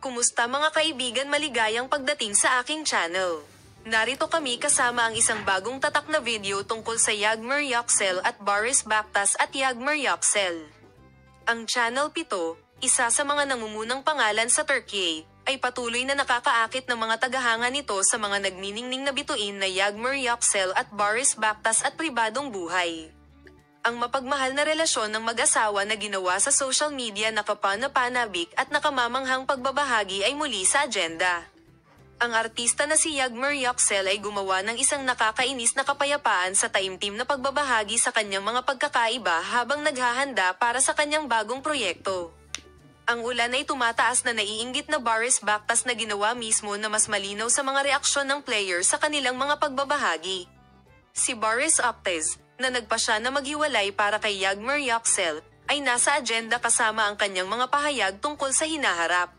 Kumusta mga kaibigan, maligayang pagdating sa aking channel. Narito kami kasama ang isang bagong tatak na video tungkol sa Yagmur Yoksel at Boris Bakhtas at Yagmur Yoksel. Ang Channel 7, isa sa mga nangungunang pangalan sa Turkey, ay patuloy na nakakaakit ng mga tagahanga nito sa mga nagniningning na bituin na Yagmur Yoksel at Boris Bakhtas at pribadong buhay. Ang mapagmahal na relasyon ng mag-asawa na ginawa sa social media na kapanapanabik at nakamamanghang pagbabahagi ay muli sa agenda. Ang artista na si Yagmur Yoksel ay gumawa ng isang nakakainis na kapayapaan sa taimtim na pagbabahagi sa kanyang mga pagkakaiba habang naghahanda para sa kanyang bagong proyekto. Ang ulan ay tumataas na naiinggit na Boris Bakhtas na ginawa mismo na mas malinaw sa mga reaksyon ng player sa kanilang mga pagbabahagi. Si Boris Optes, na nagpasya na maghiwalay para kay Yagmur Yoksel, ay nasa agenda kasama ang kanyang mga pahayag tungkol sa hinaharap.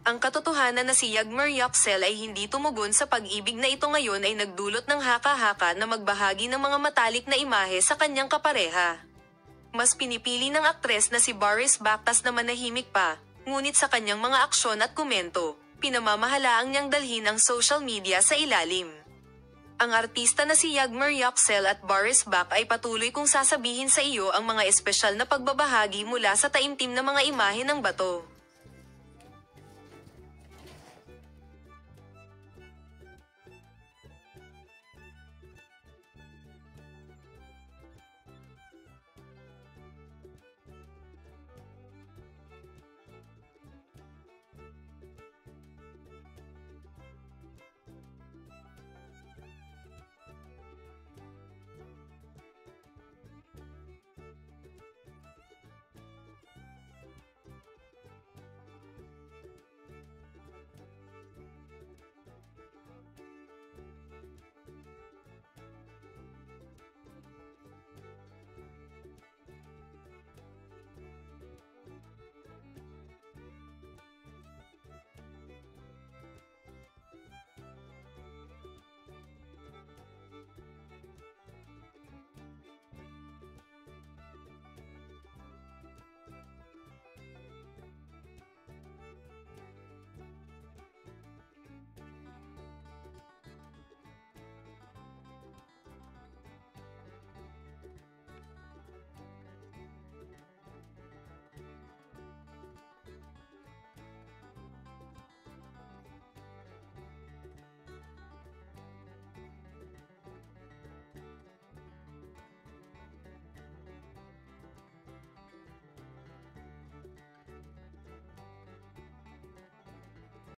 Ang katotohanan na si Yagmur Yoksel ay hindi tumugon sa pag-ibig na ito ngayon ay nagdulot ng haka-haka na magbahagi ng mga matalik na imahe sa kanyang kapareha. Mas pinipili ng aktres na si Boris Bakhtas na manahimik pa, ngunit sa kanyang mga aksyon at komento, pinamamahalaang niyang dalhin ang social media sa ilalim. Ang artista na si Yagmur Yoksel at Boris Bakhtas ay patuloy kong sasabihin sa iyo ang mga espesyal na pagbabahagi mula sa taimtim na mga imahe ng bato.